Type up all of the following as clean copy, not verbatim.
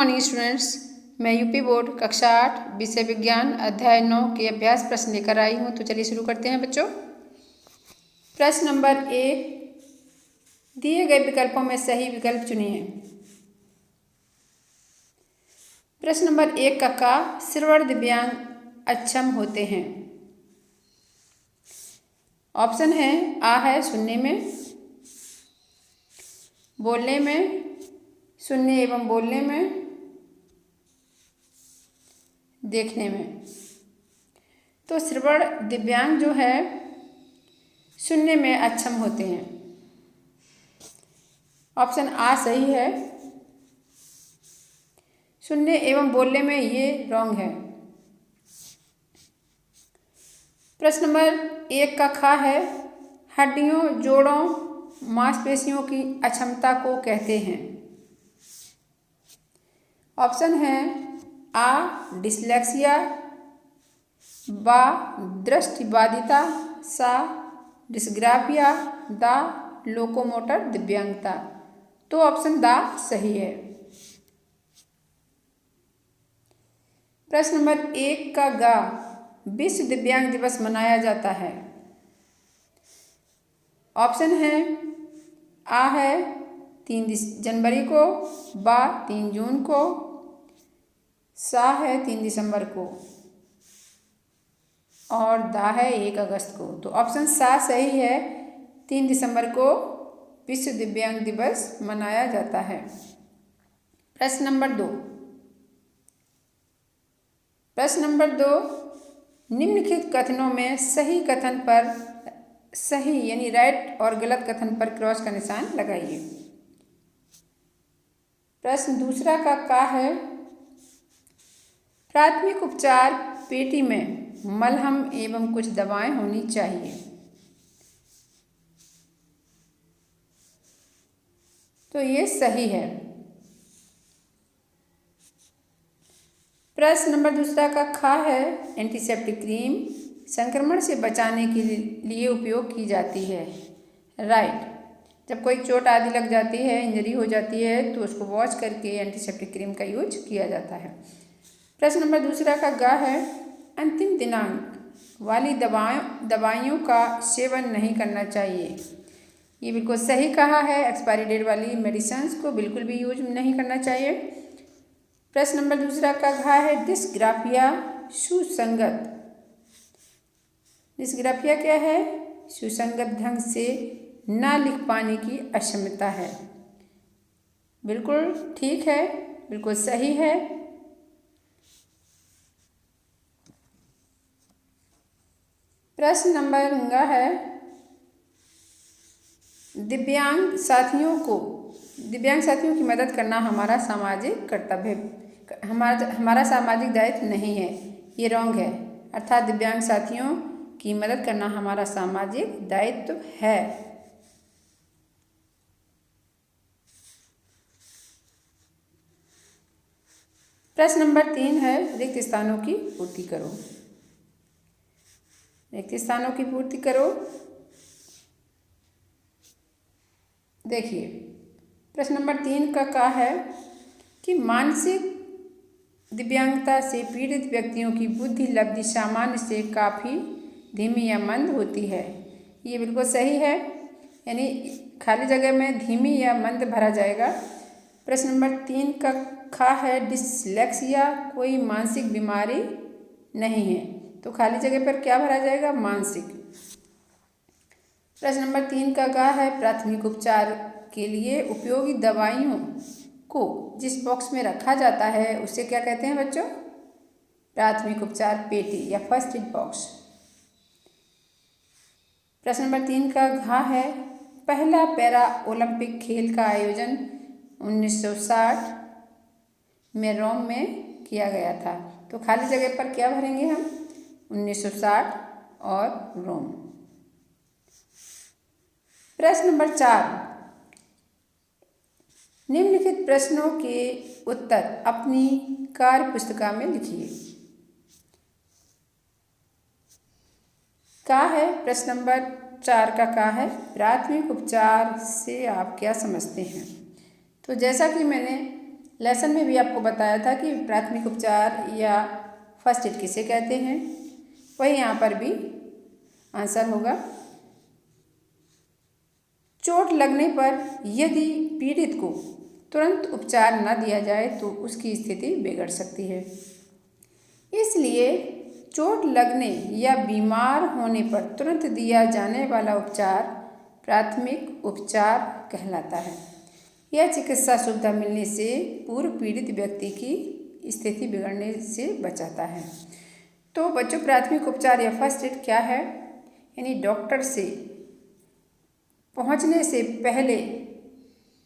Morning students, मैं UP board कक्षा 8 विषय विज्ञान अध्याय 9 के अभ्यास प्रश्न लेकर आई हूँ। तो चलिए शुरू करते हैं बच्चों। प्रश्न नंबर 1, दिए गए विकल्पों में सही विकल्प चुनिए। प्रश्न नंबर 1 का श्रवण दिव्यांग अक्षम होते हैं। ऑप्शन है आ है सुनने में, बोलने में, सुनने एवं बोलने में, देखने में। तो श्रवण दिव्यांग जो है सुनने में अक्षम होते हैं। ऑप्शन आ सही है। सुनने एवं बोलने में ये रॉन्ग है। प्रश्न नंबर 1 का खा है हड्डियों, जोड़ों, मांसपेशियों की अक्षमता को कहते हैं। ऑप्शन है आ डिसलेक्सिया, बा दृष्टिबाधिता, सा डिस्ग्राफिया, दा लोकोमोटर दिव्यांगता। तो ऑप्शन दा सही है। प्रश्न नंबर 1 का गा विश्व दिव्यांग दिवस मनाया जाता है। ऑप्शन है आ है 3 जनवरी को, बा 3 जून को, सा है 3 दिसंबर को और दा है 1 अगस्त को। तो ऑप्शन सा सही है। 3 दिसंबर को विश्व दिव्यांग दिवस मनाया जाता है। प्रश्न नंबर 2, निम्नलिखित कथनों में सही कथन पर सही यानी राइट और गलत कथन पर क्रॉस का निशान लगाइए। प्रश्न दूसरा का है प्राथमिक उपचार पेटी में मलहम एवं कुछ दवाएं होनी चाहिए। तो ये सही है। प्रश्न नंबर दूसरा का खा है एंटीसेप्टिक क्रीम संक्रमण से बचाने के लिए उपयोग की जाती है। राइट। जब कोई चोट आदि लग जाती है, इंजरी हो जाती है, तो उसको वॉश करके एंटीसेप्टिक क्रीम का यूज किया जाता है। प्रश्न नंबर दूसरा का गा है अंतिम दिनांक वाली दवाइयों का सेवन नहीं करना चाहिए। ये बिल्कुल सही कहा है। एक्सपायरी डेट वाली मेडिसिन्स को बिल्कुल भी यूज नहीं करना चाहिए। प्रश्न नंबर दूसरा का घा है डिस्ग्राफिया सुसंगत। डिस्ग्राफिया क्या है? सुसंगत ढंग से ना लिख पाने की अक्षमता है। बिल्कुल ठीक है, बिल्कुल सही है। प्रश्न नंबर है दिव्यांग साथियों की मदद करना हमारा सामाजिक कर्तव्य है, हमारा सामाजिक दायित्व नहीं है। ये रॉन्ग है। अर्थात दिव्यांग साथियों की मदद करना हमारा सामाजिक दायित्व है। प्रश्न नंबर 3 है रिक्त स्थानों की पूर्ति करो। रिक्त स्थानों की पूर्ति करो। देखिए प्रश्न नंबर 3 का है कि मानसिक दिव्यांगता से पीड़ित व्यक्तियों की बुद्धि लब्धि सामान्य से काफ़ी धीमी या मंद होती है। ये बिल्कुल सही है। यानी खाली जगह में धीमी या मंद भरा जाएगा। प्रश्न नंबर 3 का खा है डिसलेक्सिया कोई मानसिक बीमारी नहीं है। तो खाली जगह पर क्या भरा जाएगा? मानसिक। प्रश्न नंबर 3 का गा है प्राथमिक उपचार के लिए उपयोगी दवाइयों को जिस बॉक्स में रखा जाता है उसे क्या कहते हैं बच्चों? प्राथमिक उपचार पेटी या फर्स्ट एड बॉक्स। प्रश्न नंबर 3 का घा है पहला पैरा ओलंपिक खेल का आयोजन 1960 में रोम में किया गया था। तो खाली जगह पर क्या भरेंगे हम? 1960 और रोम। प्रश्न नंबर 4, निम्नलिखित प्रश्नों के उत्तर अपनी कार्य पुस्तिका में लिखिए। का है प्रश्न नंबर 4 का है प्राथमिक उपचार से आप क्या समझते हैं? तो जैसा कि मैंने लेसन में भी आपको बताया था कि प्राथमिक उपचार या फर्स्ट एड किसे कहते हैं, वही यहाँ पर भी आंसर होगा। चोट लगने पर यदि पीड़ित को तुरंत उपचार न दिया जाए तो उसकी स्थिति बिगड़ सकती है। इसलिए चोट लगने या बीमार होने पर तुरंत दिया जाने वाला उपचार प्राथमिक उपचार कहलाता है। यह चिकित्सा सुविधा मिलने से पूर्व पीड़ित व्यक्ति की स्थिति बिगड़ने से बचाता है। तो बच्चों, प्राथमिक उपचार या फर्स्ट एड क्या है? यानी डॉक्टर से पहुंचने से पहले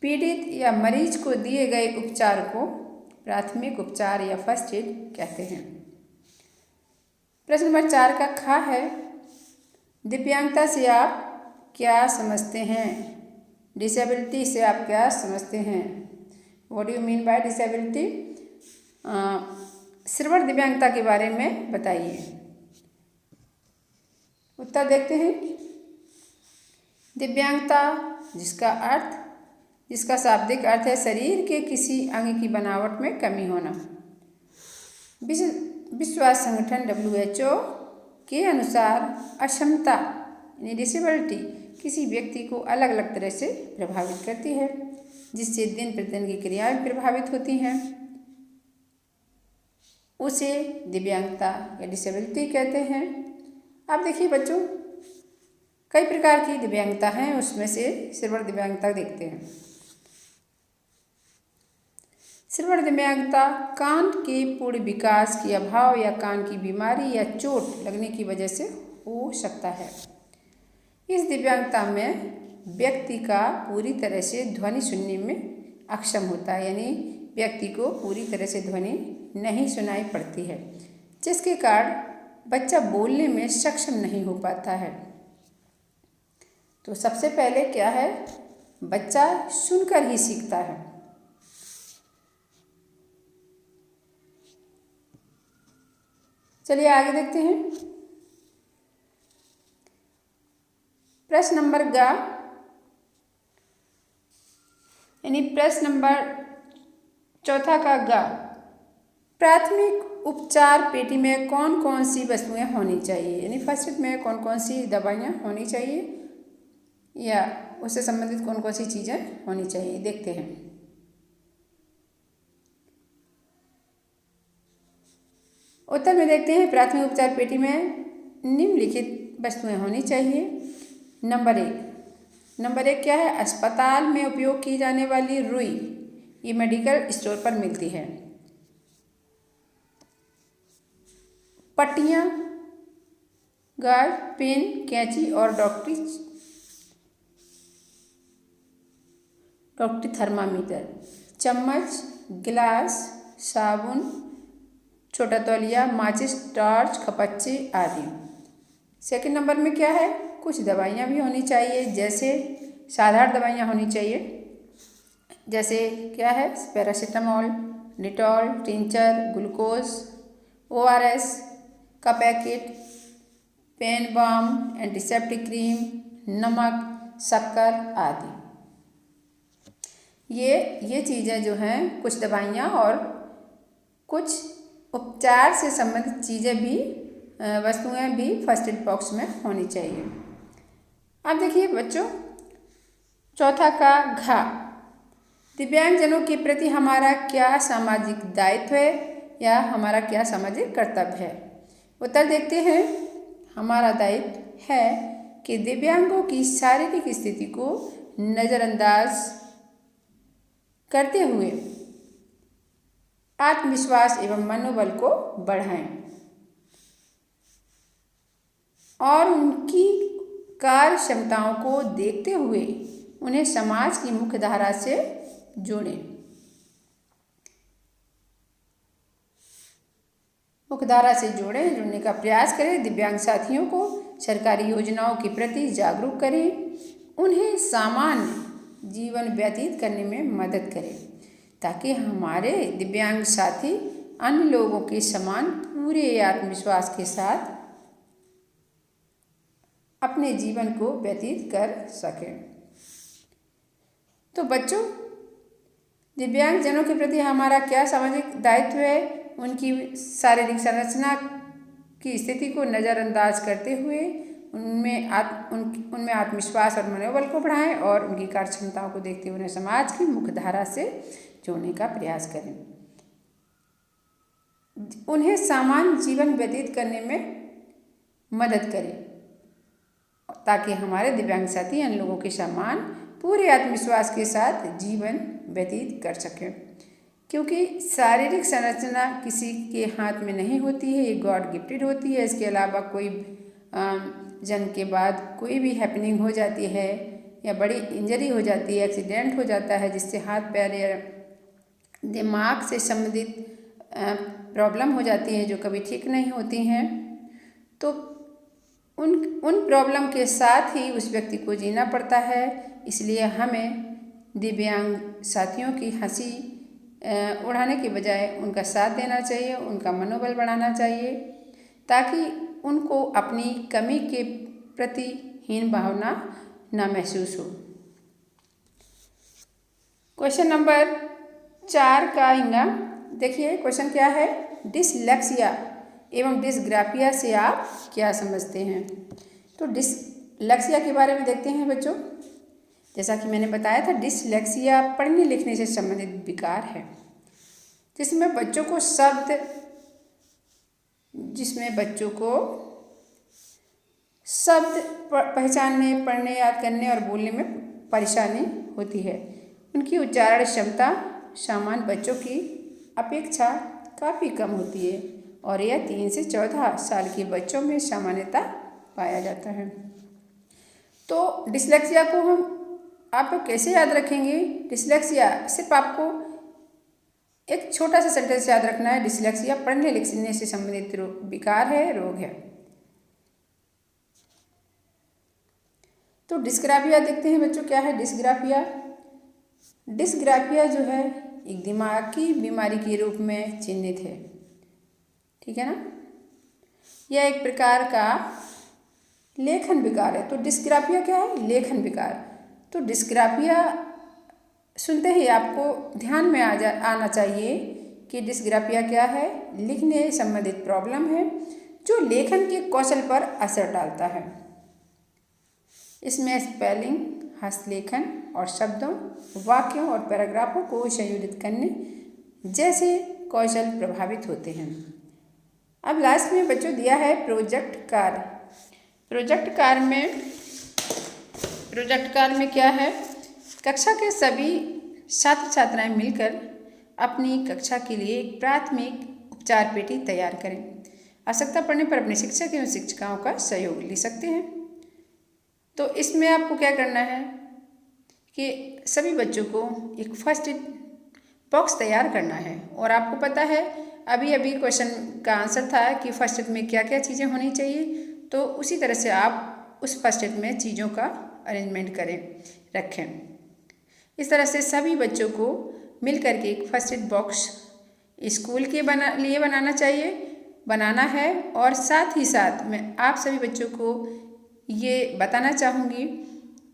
पीड़ित या मरीज को दिए गए उपचार को प्राथमिक उपचार या फर्स्ट एड कहते हैं। प्रश्न नंबर 4 का खा है, दिव्यांगता से आप क्या समझते हैं? डिसेबिलिटी से आप क्या समझते हैं? What do you mean by disability? श्रवण दिव्यांगता के बारे में बताइए। उत्तर देखते हैं। दिव्यांगता जिसका शाब्दिक अर्थ है शरीर के किसी अंग की बनावट में कमी होना। विश्व स्वास्थ्य संगठन WHO के अनुसार अक्षमता यानी डिसेबिलिटी किसी व्यक्ति को अलग अलग तरह से प्रभावित करती है, जिससे दिन प्रतिदिन की क्रियाएं प्रभावित होती हैं। उसे दिव्यांगता या डिसेबिलिटी कहते हैं। अब देखिए बच्चों, कई प्रकार की दिव्यांगता हैं, उसमें से श्रवण दिव्यांगता देखते हैं। श्रवण दिव्यांगता कान के पूर्ण विकास के अभाव या कान की बीमारी या चोट लगने की वजह से हो सकता है। इस दिव्यांगता में व्यक्ति का पूरी तरह से ध्वनि सुनने में अक्षम होता है, यानी व्यक्ति को पूरी तरह से ध्वनि नहीं सुनाई पड़ती है, जिसके कारण बच्चा बोलने में सक्षम नहीं हो पाता है। तो सबसे पहले क्या है, बच्चा सुनकर ही सीखता है। चलिए आगे देखते हैं। प्रश्न नंबर गा यानी प्रश्न नंबर 4 का गा, प्राथमिक उपचार पेटी में कौन कौन सी वस्तुएं होनी चाहिए? यानी फर्स्ट एड में कौन कौन सी दवाइयाँ होनी चाहिए या उससे संबंधित कौन कौन सी चीज़ें होनी चाहिए, देखते हैं। उत्तर में देखते हैं, प्राथमिक उपचार पेटी में निम्नलिखित वस्तुएं होनी चाहिए। नंबर एक क्या है? अस्पताल में उपयोग की जाने वाली रुई, ये मेडिकल स्टोर पर मिलती है। पट्टियाँ, गार्ड, पेन, कैंची और डॉक्टरी थर्मामीटर, चम्मच, गिलास, साबुन, छोटा तौलिया, माचिस, टॉर्च, खपच्चे आदि। सेकंड नंबर में क्या है? कुछ दवाइयाँ भी होनी चाहिए, जैसे साधारण दवाइयाँ होनी चाहिए, जैसे क्या है? Paracetamol, Dettol, tincture, glucose, ORS का packet, pain balm, antiseptic cream, नमक, शक्कर आदि। ये चीज़ें जो हैं, कुछ दवाइयाँ और कुछ उपचार से संबंधित चीज़ें भी, वस्तुएं भी फर्स्ट एड बॉक्स में होनी चाहिए। अब देखिए बच्चों, 4 का घा, दिव्यांगजनों के प्रति हमारा क्या सामाजिक दायित्व है या हमारा क्या सामाजिक कर्तव्य है? उत्तर देखते हैं। हमारा दायित्व है कि दिव्यांगों की शारीरिक स्थिति को नज़रअंदाज करते हुए आत्मविश्वास एवं मनोबल को बढ़ाएं और उनकी कार्य क्षमताओं को देखते हुए उन्हें समाज की मुख्य धारा से जोड़ें। मुख्यधारा से जुड़ने का प्रयास करें। दिव्यांग साथियों को सरकारी योजनाओं के प्रति जागरूक करें, उन्हें सामान्य जीवन व्यतीत करने में मदद करें, ताकि हमारे दिव्यांग साथी अन्य लोगों के समान पूरे आत्मविश्वास के साथ अपने जीवन को व्यतीत कर सकें। तो बच्चों, दिव्यांगजनों के प्रति हमारा क्या सामाजिक दायित्व है? उनकी शारीरिक संरचना की स्थिति को नज़रअंदाज करते हुए उनमें आत्मविश्वास और मनोबल को बढ़ाएं और उनकी कार्य क्षमताओं को देखते हुए उन्हें समाज की मुख्य धारा से जोड़ने का प्रयास करें। उन्हें सामान्य जीवन व्यतीत करने में मदद करें ताकि हमारे दिव्यांग साथी अन्य लोगों के समान पूरे आत्मविश्वास के साथ जीवन व्यतीत कर सकें, क्योंकि शारीरिक संरचना किसी के हाथ में नहीं होती है, ये गॉड गिफ्टेड होती है। इसके अलावा कोई जन्म के बाद कोई भी हैपनिंग हो जाती है या बड़ी इंजरी हो जाती है, एक्सीडेंट हो जाता है जिससे हाथ पैर या दिमाग से संबंधित प्रॉब्लम हो जाती है जो कभी ठीक नहीं होती हैं, तो उन प्रॉब्लम के साथ ही उस व्यक्ति को जीना पड़ता है। इसलिए हमें दिव्यांग साथियों की हंसी उड़ाने के बजाय उनका साथ देना चाहिए, उनका मनोबल बढ़ाना चाहिए ताकि उनको अपनी कमी के प्रति हीन भावना न महसूस हो। क्वेश्चन नंबर 4 का इंगा देखिए, क्वेश्चन क्या है? डिसलेक्सिया एवं डिसग्राफिया से आप क्या समझते हैं? तो डिसलेक्सिया के बारे में देखते हैं बच्चों। जैसा कि मैंने बताया था, डिसलेक्सिया पढ़ने लिखने से संबंधित विकार है जिसमें बच्चों को शब्द पहचानने, पढ़ने, याद करने और बोलने में परेशानी होती है। उनकी उच्चारण क्षमता सामान्य बच्चों की अपेक्षा काफ़ी कम होती है और यह 3 से 14 साल के बच्चों में सामान्यतः पाया जाता है। तो डिसलेक्सिया को आप कैसे याद रखेंगे? डिसलेक्सिया सिर्फ आपको एक छोटा सा सेंटेंस याद रखना है। डिसलेक्सिया पढ़ने लिखने से संबंधित विकार है, रोग है। तो डिस्ग्राफिया देखते हैं बच्चों, क्या है डिस्ग्राफिया? डिस्ग्राफिया जो है एक दिमाग की बीमारी के रूप में चिन्हित है, ठीक है ना। यह एक प्रकार का लेखन विकार है। तो डिस्ग्राफिया क्या है? लेखन विकार। तो डिस्ग्राफिया सुनते ही आपको ध्यान में आना चाहिए कि डिस्ग्राफिया क्या है? लिखने संबंधित प्रॉब्लम है जो लेखन के कौशल पर असर डालता है। इसमें स्पेलिंग, हस्तलेखन और शब्दों, वाक्यों और पैराग्राफों को संयोजित करने जैसे कौशल प्रभावित होते हैं। अब लास्ट में बच्चों दिया है प्रोजेक्ट कार्य। प्रोजेक्ट कार्य में क्या है? कक्षा के सभी छात्र छात्राएं मिलकर अपनी कक्षा के लिए एक प्राथमिक उपचार पेटी तैयार करें। आवश्यकता पड़ने पर अपने शिक्षक एवं शिक्षिकाओं का सहयोग ले सकते हैं। तो इसमें आपको क्या करना है कि सभी बच्चों को एक फर्स्ट एड बॉक्स तैयार करना है। और आपको पता है अभी क्वेश्चन का आंसर था कि फर्स्ट एड में क्या क्या चीज़ें होनी चाहिए, तो उसी तरह से आप उस फर्स्ट एड में चीज़ों का अरेंजमेंट रखें। इस तरह से सभी बच्चों को मिल करके एक फर्स्ट एड बॉक्स स्कूल के लिए बनाना है। और साथ ही साथ मैं आप सभी बच्चों को ये बताना चाहूँगी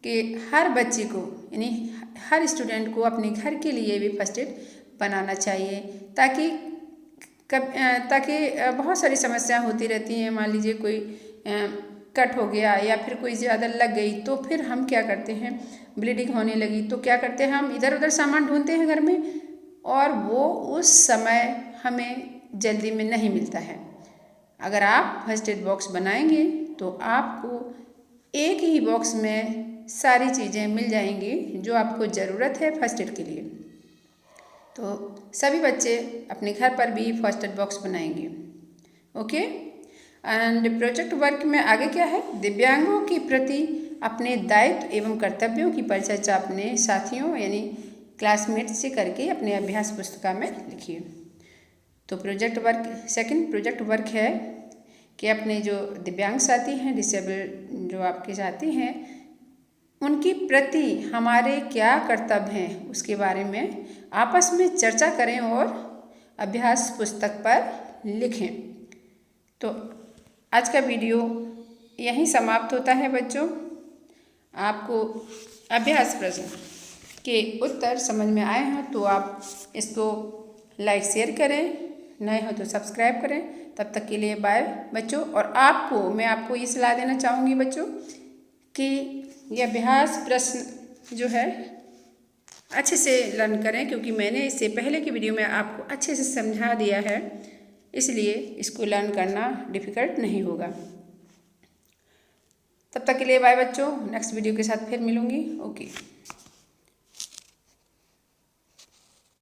कि हर बच्चे को यानी हर स्टूडेंट को अपने घर के लिए भी फर्स्ट एड बनाना चाहिए ताकि बहुत सारी समस्याएं होती रहती हैं। मान लीजिए कोई कट हो गया या फिर कोई ज़्यादा लग गई, तो फिर हम क्या करते हैं, ब्लीडिंग होने लगी तो क्या करते हैं, हम इधर उधर सामान ढूंढते हैं घर में और वो उस समय हमें जल्दी में नहीं मिलता है। अगर आप फर्स्ट एड बॉक्स बनाएंगे तो आपको एक ही बॉक्स में सारी चीज़ें मिल जाएंगी जो आपको ज़रूरत है फर्स्ट एड के लिए। तो सभी बच्चे अपने घर पर भी फर्स्ट एड बॉक्स बनाएंगे। ओके। एंड प्रोजेक्ट वर्क में आगे क्या है? दिव्यांगों के प्रति अपने दायित्व एवं कर्तव्यों की परिचर्चा अपने साथियों यानी क्लासमेट्स से करके अपने अभ्यास पुस्तिका में लिखिए। तो सेकंड प्रोजेक्ट वर्क है कि अपने जो दिव्यांग साथी हैं, डिसेबल जो आपके साथी हैं, उनके प्रति हमारे क्या कर्तव्य हैं उसके बारे में आपस में चर्चा करें और अभ्यास पुस्तक पर लिखें। तो आज का वीडियो यहीं समाप्त होता है बच्चों। आपको अभ्यास प्रश्न के उत्तर समझ में आए हैं तो आप इसको लाइक शेयर करें, नए हो तो सब्सक्राइब करें। तब तक के लिए बाय बच्चों। और मैं आपको ये सलाह देना चाहूँगी बच्चों कि यह अभ्यास प्रश्न जो है अच्छे से लर्न करें, क्योंकि मैंने इससे पहले की वीडियो में आपको अच्छे से समझा दिया है, इसलिए इसको लर्न करना डिफ़िकल्ट नहीं होगा। तब तक के लिए बाय बच्चों, नेक्स्ट वीडियो के साथ फिर मिलूँगी। ओके।